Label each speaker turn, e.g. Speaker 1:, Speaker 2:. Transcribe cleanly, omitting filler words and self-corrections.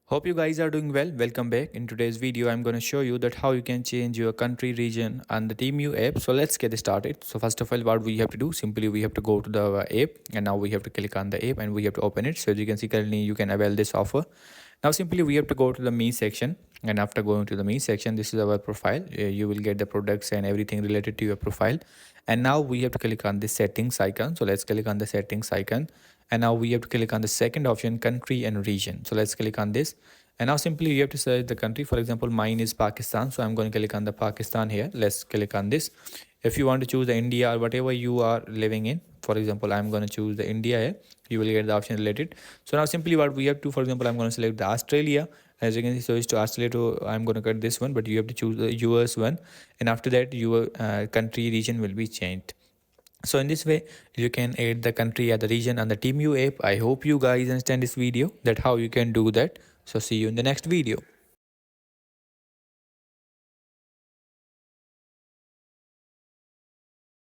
Speaker 1: Hope you guys are doing well. Welcome back. In today's video, I'm going to show you that how you can change your country, region on the Temu app. So let's get started. So first of all, what we have to do, simply we have to go to the app, and now we have to click on the app and we have to open it. So as you can see, currently you can avail this offer. Now simply we have to go to the me section, and after going to the me section, this is our profile. You will get the products and everything related to your profile. And now we have to click on the settings icon. So let's click on the settings icon, and now we have to click on the second option, country and region. So let's click on this, and now simply you have to select the country. For example, mine is Pakistan, so I'm going to click on the Pakistan here. Let's click on this. If you want to choose the India or whatever you are living in, for example, I'm going to choose the India here. You will get the option related. So now simply what we have to, for example, I'm going to select the Australia. As you can see, so it's to Australia, to I'm going to cut this one, but you have to choose the US one, and after that your country region will be changed. So in this way you can add the country or the region on the Temu app. I hope you guys understand this video, that how you can do that. So see you in the next video.